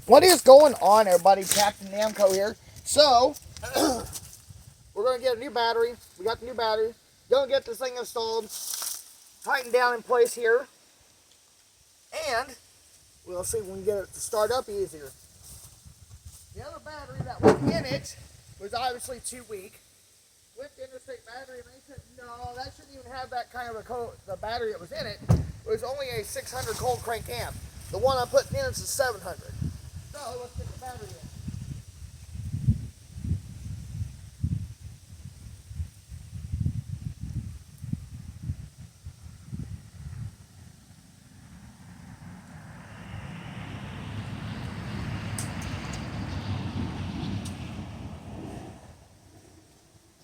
What is going on, everybody? Captain Namco here. So, we're going to get a new battery. We got the new battery. Going to get this thing installed, tightened down in place here, and we'll see if we can get it to start up easier. The other battery that was in it was obviously too weak. With the interstate battery, and they said, no, that shouldn't even have that kind of the battery that was in it. It was only a 600 cold crank amp. The one I'm putting in is a 700. So let's get the battery in.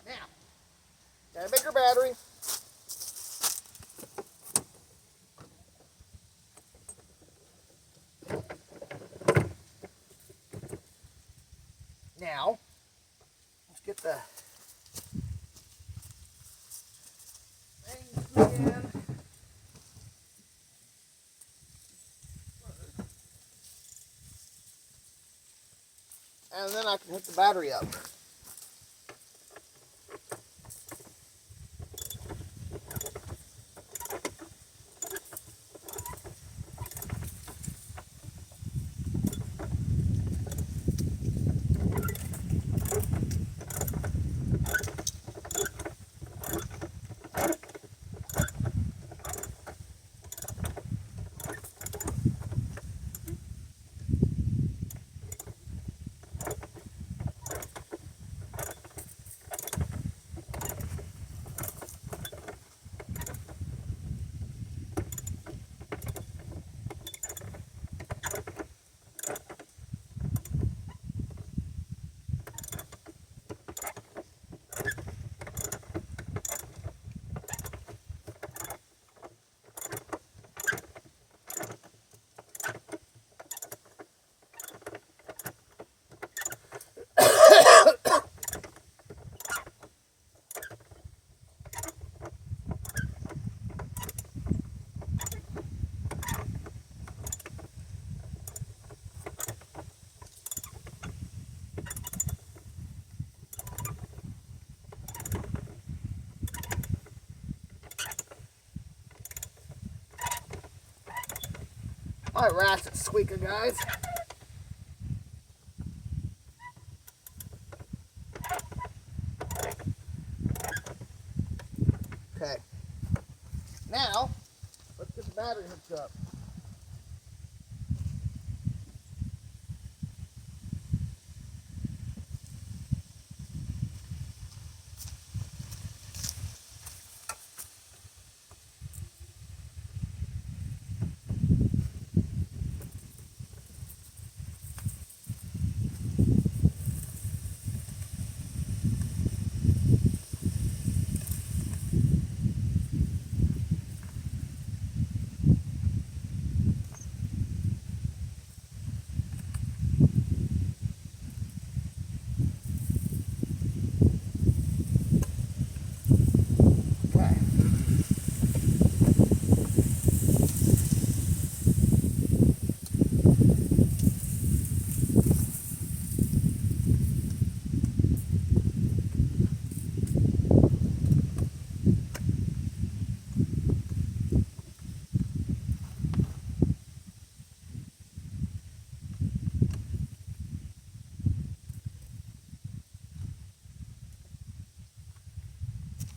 Now, got a bigger battery. Now, let's get the thing screwed in. And then I can hook the battery up. My ratchet squeaker, guys. Okay. Now, let's get the battery hooked up.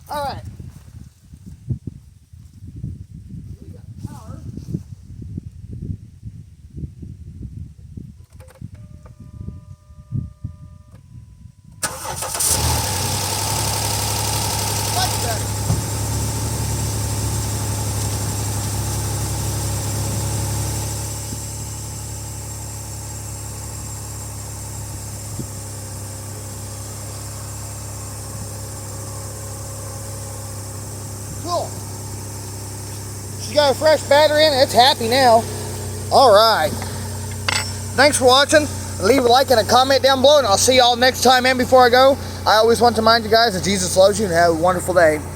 All right. We got power. Much better. Cool. She's got a fresh battery in it. It's happy now. All right. Thanks for watching. Leave a like and a comment down below, and I'll see y'all next time. And before I go, I always want to remind you guys that Jesus loves you, and have a wonderful day.